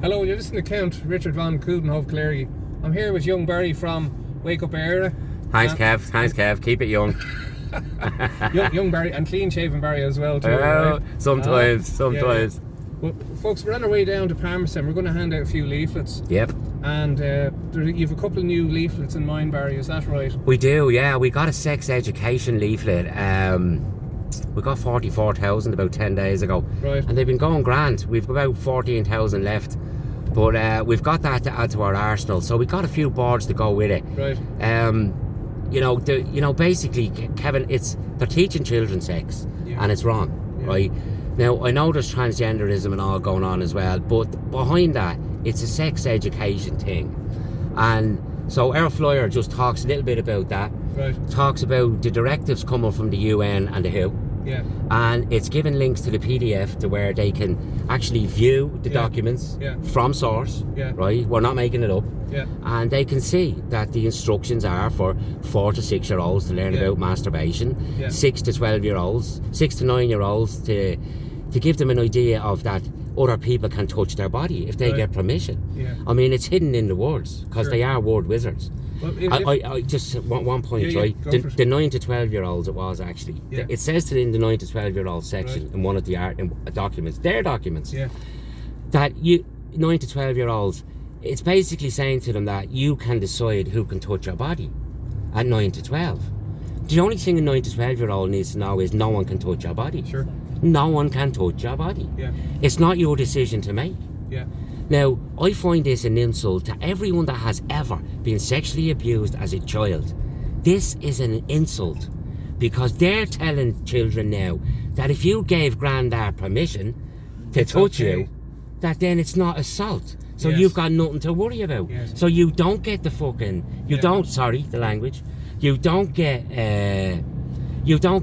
Hello, you're listening to Count Richard von Coudenhove Kalergi. I'm here with young Barry from Wake Up Area. Thanks, Kev. Keep it young. young Barry and clean shaven Barry as well too. Right? Sometimes. Yeah. Well, folks, we're on our way down to Palmerston. We're going to hand out a few leaflets. Yep. And you've a couple of new leaflets in mind, Barry. Is that right? We do. Yeah, we got a sex education leaflet. We got 44,000 about 10 days ago. Right. And they've been going grand. We've about 14,000 left. But we've got that to add to our arsenal. So we got a few boards to go with it. Right. Basically, Kevin, they're teaching children sex, and it's wrong, right? Now, I know there's transgenderism and all going on as well, but behind that, it's a sex education thing. And so our flyer just talks a little bit about that. Right. Talks about the directives coming from the UN and the WHO. Yeah. And it's given links to the PDF to where they can actually view the documents from source. Yeah. Right? We're not making it up. Yeah. And they can see that the instructions are for 4 to 6 year olds to learn about masturbation, 6 to 12 year olds, 6 to 9 year olds to give them an idea of that other people can touch their body if they get permission. Yeah. I mean, it's hidden in the words because they are word wizards. Well, I just one point, right? The 9 to 12 year olds, it was actually. Yeah. It says in the 9 to 12 year old section in one of the documents, their documents, that 9 to 12 year olds, it's basically saying to them that you can decide who can touch your body at 9 to 12. The only thing a 9 to 12 year old needs to know is no one can touch your body. Sure. No one can touch your body. Yeah. It's not your decision to make. Yeah. Now, I find this an insult to everyone that has ever been sexually abused as a child. This is an insult because they're telling children now that if you gave Grandad permission to touch you, that then it's not assault. So you've got nothing to worry about. Yes. So you don't get the fucking, you don't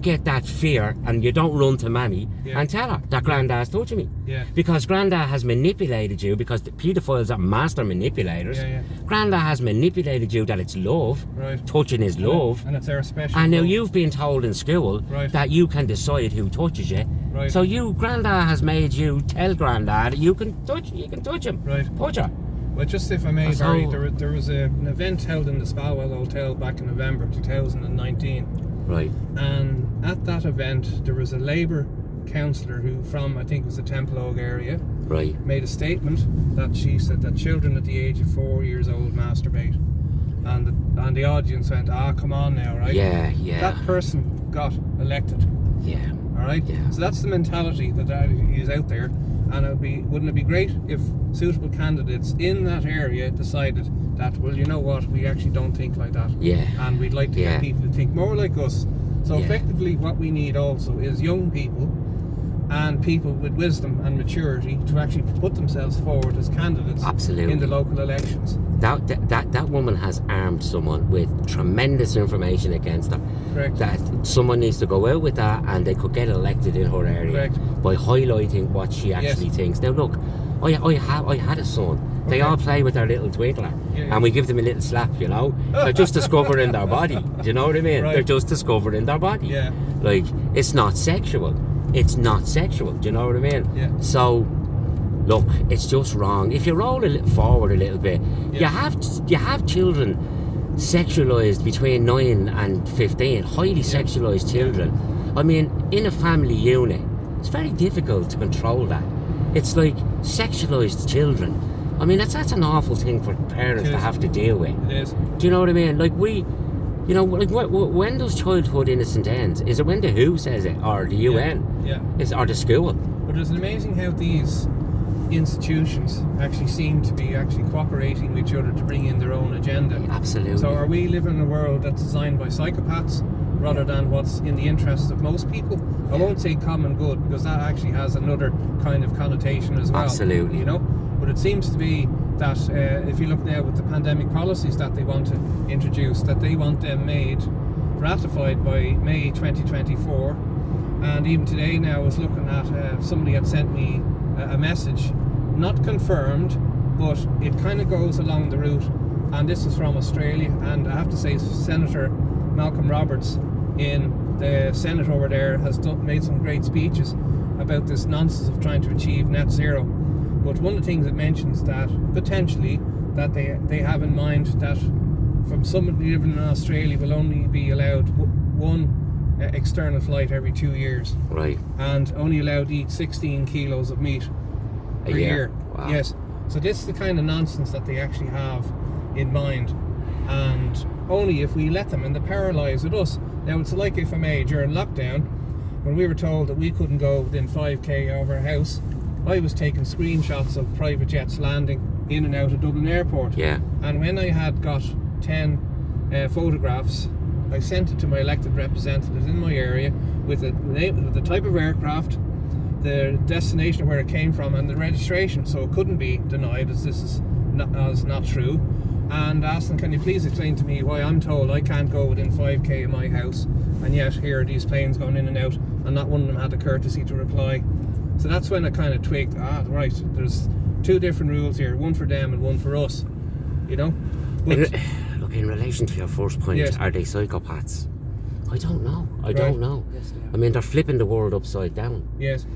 get that fear, and you don't run to Mammy and tell her that Grandad's touching me. Yeah. Because Grandad has manipulated you, because the paedophiles are master manipulators. Grandad has manipulated you that it's love, touching is love. And it's our special And now love. you've been told in school that you can decide who touches you. Right. So Grandad has made you tell Grandad that you can touch him. Right. Touch her. Well, just if I may, Barry, there was an event held in the Spalwell Hotel back in November 2019. Right. And at that event, there was a Labour councillor who, from I think it was the Templeogue area, made a statement that she said that children at the age of 4 years old masturbate, and the audience went, come on now, right? Yeah. That person got elected. Yeah. All right. Yeah. So that's the mentality that is out there, and wouldn't it be great if suitable candidates in that area decided that, well, you know what, we actually don't think like that. Yeah. And we'd like to get people to think more like us. So effectively what we need also is young people and people with wisdom and maturity to actually put themselves forward as candidates in the local elections. That woman has armed someone with tremendous information against her. Correct. That someone needs to go out with that, and they could get elected in her area by highlighting what she actually thinks. Now look, I had a son. They all play with their little twinkler, and we give them a little slap, you know. They're just discovering their body. Do you know what I mean? They're just discovering their body. Yeah. Like, it's not sexual. It's not sexual. Do you know what I mean? Yeah. So, look, it's just wrong. If you roll forward a little bit, you have children sexualized between 9 and 15, highly sexualized children. I mean, in a family unit, it's very difficult to control that. It's like sexualized children. I mean, that's an awful thing for parents to have to deal with. It is. Do you know what I mean? Like when does childhood innocent end? Is it when the WHO says it, or the UN? Or the school? But it's amazing how these institutions actually seem to be cooperating with each other to bring in their own agenda. Absolutely. So are we living in a world that's designed by psychopaths rather than what's in the interests of most people? I won't say common good, because that actually has another kind of connotation as well. Absolutely. You know? But it seems to be that if you look now with the pandemic policies that they want to introduce, that they want them ratified by May 2024. And even today now I was looking at, somebody had sent me a message, not confirmed, but it kind of goes along the route, and this is from Australia, and I have to say Senator Malcolm Roberts in the Senate over there has made some great speeches about this nonsense of trying to achieve net zero. But one of the things it mentions that potentially that they have in mind that from somebody living in Australia will only be allowed one external flight every 2 years. Right. And only allowed to eat 16 kilos of meat per year. Wow. Yes. So this is the kind of nonsense that they actually have in mind. And only if we let them, and they paralyse with us. Now it's like, if I may, during lockdown, when we were told that we couldn't go within 5k of our house, I was taking screenshots of private jets landing in and out of Dublin Airport. Yeah. And when I had got 10 photographs, I sent it to my elected representatives in my area with the name, the type of aircraft, the destination where it came from, and the registration, so it couldn't be denied, as this is not true. And asked them, can you please explain to me why I'm told I can't go within 5k of my house, and yet here are these planes going in and out, and not one of them had the courtesy to reply. So that's when I kind of twigged, right, there's two different rules here, one for them and one for us, you know. But, look, in relation to your first point, yes. Are they psychopaths? I don't know. I don't know. Yes, I mean, they're flipping the world upside down. yes.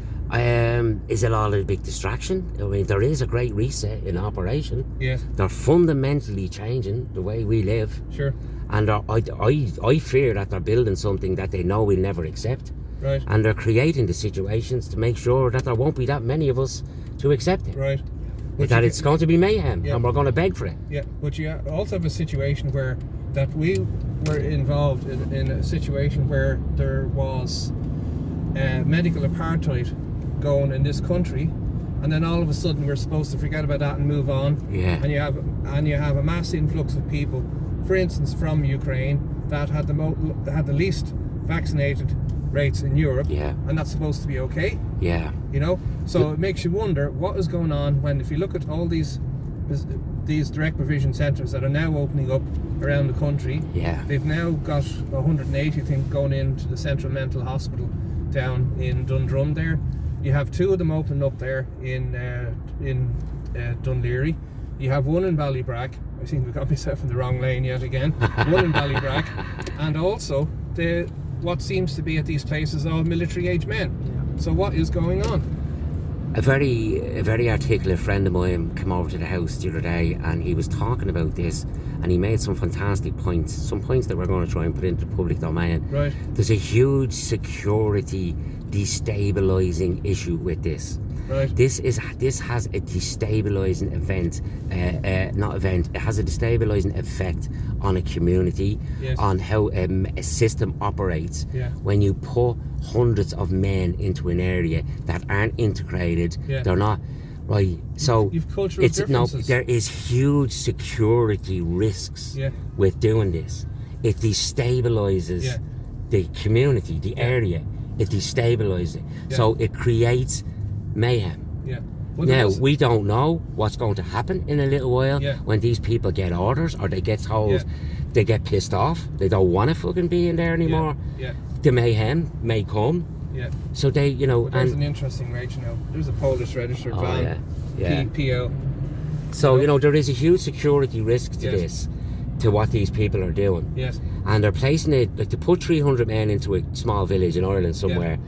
Is it all a big distraction? I mean, there is a great reset in operation. Yes. They're fundamentally changing the way we live. Sure. And I fear that they're building something that they know we'll never accept. Right. And they're creating the situations to make sure that there won't be that many of us to accept it. Right. That it's going to be mayhem, Yeah. and we're going to beg for it. Yeah, but you also have a situation where that we were involved in a situation where there was medical apartheid going in this country, and then all of a sudden we're supposed to forget about that and move on. Yeah. And you have a mass influx of people, for instance, from Ukraine that had the least vaccinated rates in Europe. Yeah. And that's supposed to be okay. Yeah. You know, so it makes you wonder what is going on when, if you look at all these direct provision centres that are now opening up around the country. Yeah. They've now got 180, I think, going into the Central Mental Hospital down in Dundrum there. You have two of them opening up there in Dunleary. You have one in Ballybrack. I think we got myself in the wrong lane yet again. One in Ballybrack, and also what seems to be at these places all military-age men. Yeah. So what is going on? A very articulate friend of mine came over to the house the other day, and he was talking about this, and he made some fantastic points, some points that we're going to try and put into the public domain. Right. There's a huge security destabilising issue with this. Right. This has a destabilising it has a destabilising effect on a community, yes. on how a system operates. Yeah. When you put hundreds of men into an area that aren't integrated, yeah. they're not right. So you've cultural differences. There is huge security risks yeah. with doing this. It destabilises yeah. the community, the yeah. area. It destabilises it. Yeah. So it creates mayhem. Yeah. Now, we don't know what's going to happen in a little while yeah. when these people get orders or they get told, yeah. they get pissed off, they don't want to fucking be in there anymore. Yeah. The mayhem may come. Yeah. So they, But there's an interesting rate, there's a Polish registered van, yeah. PL. So, there is a huge security risk to yes. this, to what these people are doing. Yes. And they're placing it, like, to put 300 men into a small village in Ireland somewhere,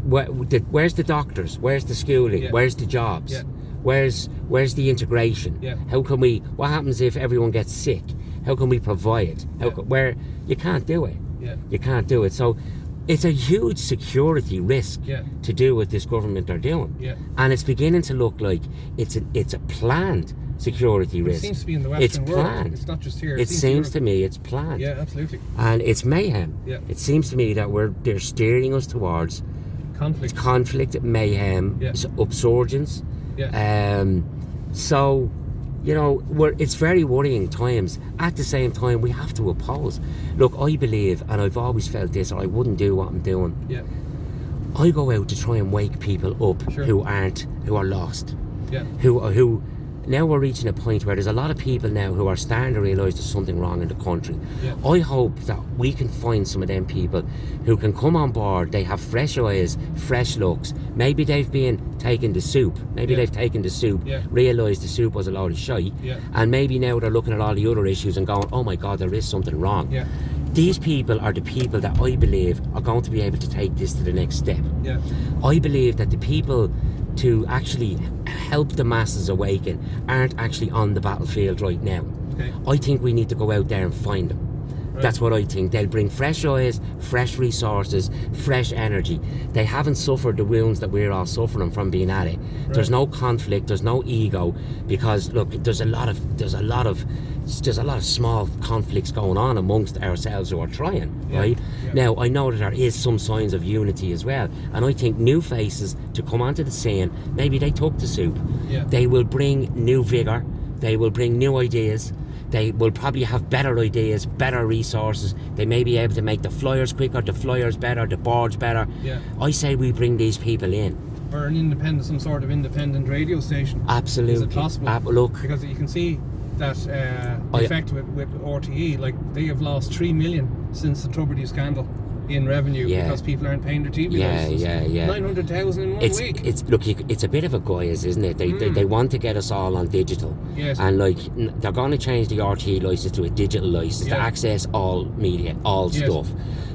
where's the doctors? Where's the schooling? Yeah. Where's the jobs? Yeah. Where's the integration? Yeah. What happens if everyone gets sick? How can we provide? Where you can't do it. Yeah. You can't do it. So it's a huge security risk yeah. to do what this government are doing. Yeah. And it's beginning to look like it's a planned security risk. It seems to be in the Western world. Planned. It's not just here. It seems to me it's planned. Yeah, absolutely. And it's mayhem. Yeah. It seems to me that they're steering us towards conflict, mayhem, yeah. upsurgence. Yeah. So, it's very worrying times. At the same time, we have to oppose. Look, I believe, and I've always felt this, or I wouldn't do what I'm doing. Yeah. I go out to try and wake people up sure. who are lost. Yeah. Who now we're reaching a point where there's a lot of people now who are starting to realise there's something wrong in the country. Yeah. I hope that we can find some of them people who can come on board. They have fresh eyes, fresh looks. Maybe they've been taking the soup. Maybe yeah. they've taken the soup, yeah. realised the soup was a load of shite, yeah. and maybe now they're looking at all the other issues and going, oh my God, there is something wrong. Yeah. These people are the people that I believe are going to be able to take this to the next step. Yeah. I believe that the people to actually help the masses awaken aren't actually on the battlefield right now. Okay. I think we need to go out there and find them. Right. That's what I think. They'll bring fresh eyes, fresh resources, fresh energy. They haven't suffered the wounds that we're all suffering from being at it. Right. There's no conflict, there's no ego, because look, there's a lot of small conflicts going on amongst ourselves who are trying, right? Yeah. Now, I know that there is some signs of unity as well, and I think new faces to come onto the scene, maybe they took the soup. Yeah. They will bring new vigour, they will bring new ideas. They will probably have better ideas, better resources. They may be able to make the flyers quicker, the flyers better, the boards better. Yeah. I say we bring these people in. Or some sort of independent radio station. Absolutely. Is it possible? Look. Because you can see that the effect with RTE, like they have lost 3 million since the Tubridy scandal in revenue because people aren't paying their TV licenses. 900,000 in one week. It's a bit of a guise, isn't it? They want to get us all on digital. Yes. And like they're going to change the RTE license to a digital license to access all media, all stuff.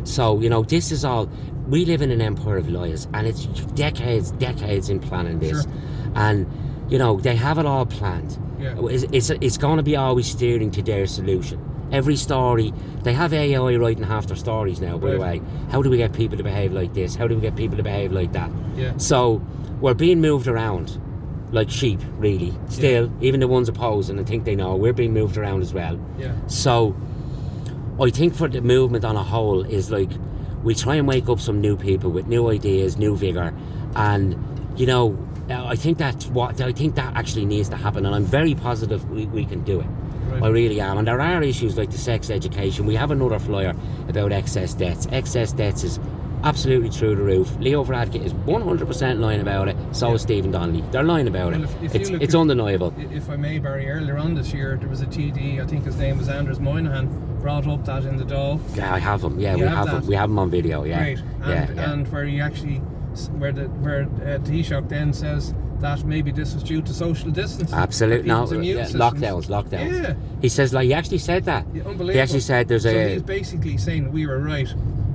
So, you know, this is all, we live in an empire of lies, and it's decades in planning this. Sure. And, you know, they have it all planned. Yeah. It's going to be always steering to their solution. Every story, they have AI writing half their stories now, by the way. How do we get people to behave like this? How do we get people to behave like that? Yeah. So we're being moved around like sheep, really. Still, even the ones opposing and think they know, we're being moved around as well. Yeah. So I think for the movement on a whole is like, we try and wake up some new people with new ideas, new vigour, and, you know, I think that actually needs to happen, and I'm very positive we can do it. Right. I really am. And there are issues like the sex education. We have another flyer about excess deaths. Excess deaths is absolutely through the roof. Leo Varadkar is 100% lying about it. So is Stephen Donnelly. They're lying about it. It's undeniable. If I may, Barry, earlier on this year, there was a TD, I think his name was Anders Moynihan, brought up that in the Dáil. Yeah, I have him. Yeah, we have him. We have him on video. Yeah. Great. And where he actually, where Taoiseach then says that maybe this was due to social distancing. Absolutely. No, lockdowns. Yeah. He says, like, he actually said that. Yeah, unbelievable. He actually said there's he's basically saying we were right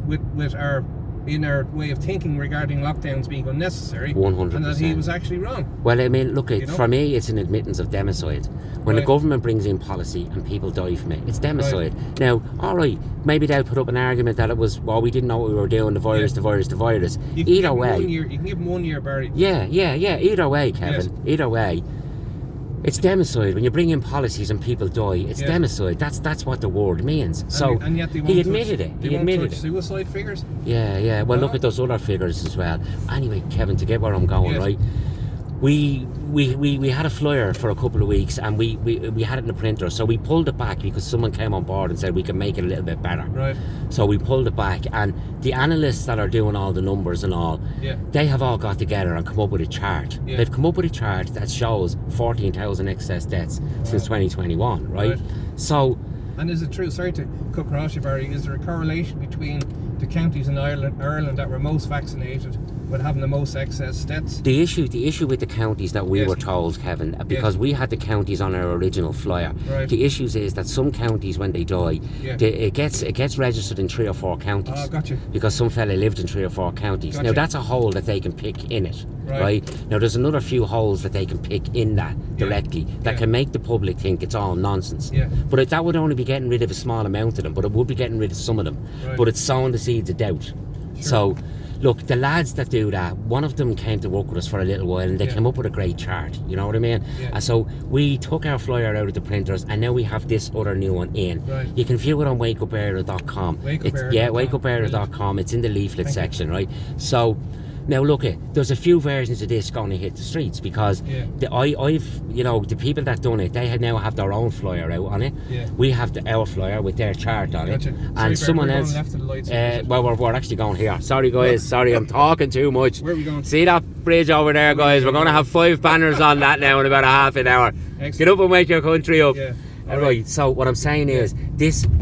with our way of thinking regarding lockdowns being unnecessary. 100%. And that he was actually wrong. Well, I mean, look, for me, it's an admittance of democide. When the government brings in policy and people die from it, it's democide. Right. Now, all right, maybe they'll put up an argument that it was, well, we didn't know what we were doing, the virus. Either way. You can give them 1 year, Barry. Yeah. Either way, Kevin. Yes. Either way. It's democide. When you bring in policies and people die, it's democide. That's what the word means. And yet he admitted it. He admitted it. Suicide figures? Yeah. Well, look at those other figures as well. Anyway, Kevin, to get where I'm going, right? We had a flyer for a couple of weeks, and we had it in the printer, so we pulled it back because someone came on board and said we can make it a little bit better. Right. So we pulled it back, and the analysts that are doing all the numbers and all, they have all got together and come up with a chart. Yeah. They've come up with a chart that shows 14,000 excess deaths since 2021, right? So. And is it true, sorry to cut across you, Barry, is there a correlation between the counties in Ireland that were most vaccinated with having the most excess deaths? The issue with the counties that we were told, Kevin, because we had the counties on our original flyer. Right. The issue is that some counties, when they die, it gets registered in 3 or 4 counties. Oh, gotcha. Because some fella lived in 3 or 4 counties. Gotcha. Now that's a hole that they can pick in it, right? Now there's another few holes that they can pick in that directly that can make the public think it's all nonsense. Yeah. But that would only be getting rid of a small amount of them, but it would be getting rid of some of them. Right. But it's sowing the seeds of doubt. Sure. So, look, the lads that do that, one of them came to work with us for a little while, and they came up with a great chart, you know what I mean? Yeah. And so we took our flyer out of the printers, and now we have this other new one in. Right. You can view it on wakeuparea.com. Wakeuparea.com. It's in the leaflet section, right? So now look, there's a few versions of this going to hit the streets, because the people that done it, they now have their own flyer out on it. Yeah. We have our flyer with their chart on it, and someone else. We're actually going here. Sorry guys, I'm talking too much. Where are we going? See that bridge over there, guys? We're going to have 5 banners on that now in about a half an hour. Excellent. Get up and wake your country up. Yeah. Right. So what I'm saying is,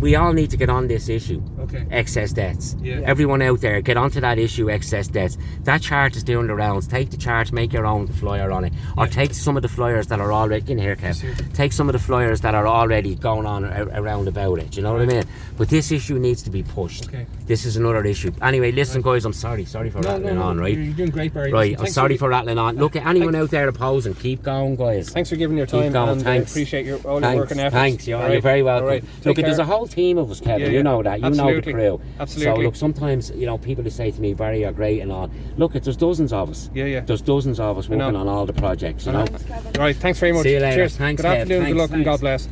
we all need to get on this issue. Okay. Excess deaths. Yeah. Everyone out there, get onto that issue. Excess deaths. That chart is doing the rounds. Take the chart, make your own flyer on it, or take some of the flyers that are already in here, Kev. Take some of the flyers that are already going on around about it. Do you know what I mean? But this issue needs to be pushed. Okay. This is another issue. Anyway, listen, guys. I'm sorry for rattling on. Right. You're doing great, Barry. Right. I'm sorry for rattling on. Look, at anyone out there opposing, keep going, guys. Thanks for giving your time. Keep going. And Thanks. Appreciate all your work and efforts. Thanks. You're very welcome. Right. Look, there's a whole team of us, Kevin. You know that. You know the crew. Absolutely. So look, sometimes people who say to me, Barry, you're great and all. Look, there's dozens of us. Yeah. There's dozens of us working on all the projects. You know. Right. Thanks very much. See you later. Cheers. Thanks, Good afternoon. Kev. Good luck and Thanks. God bless.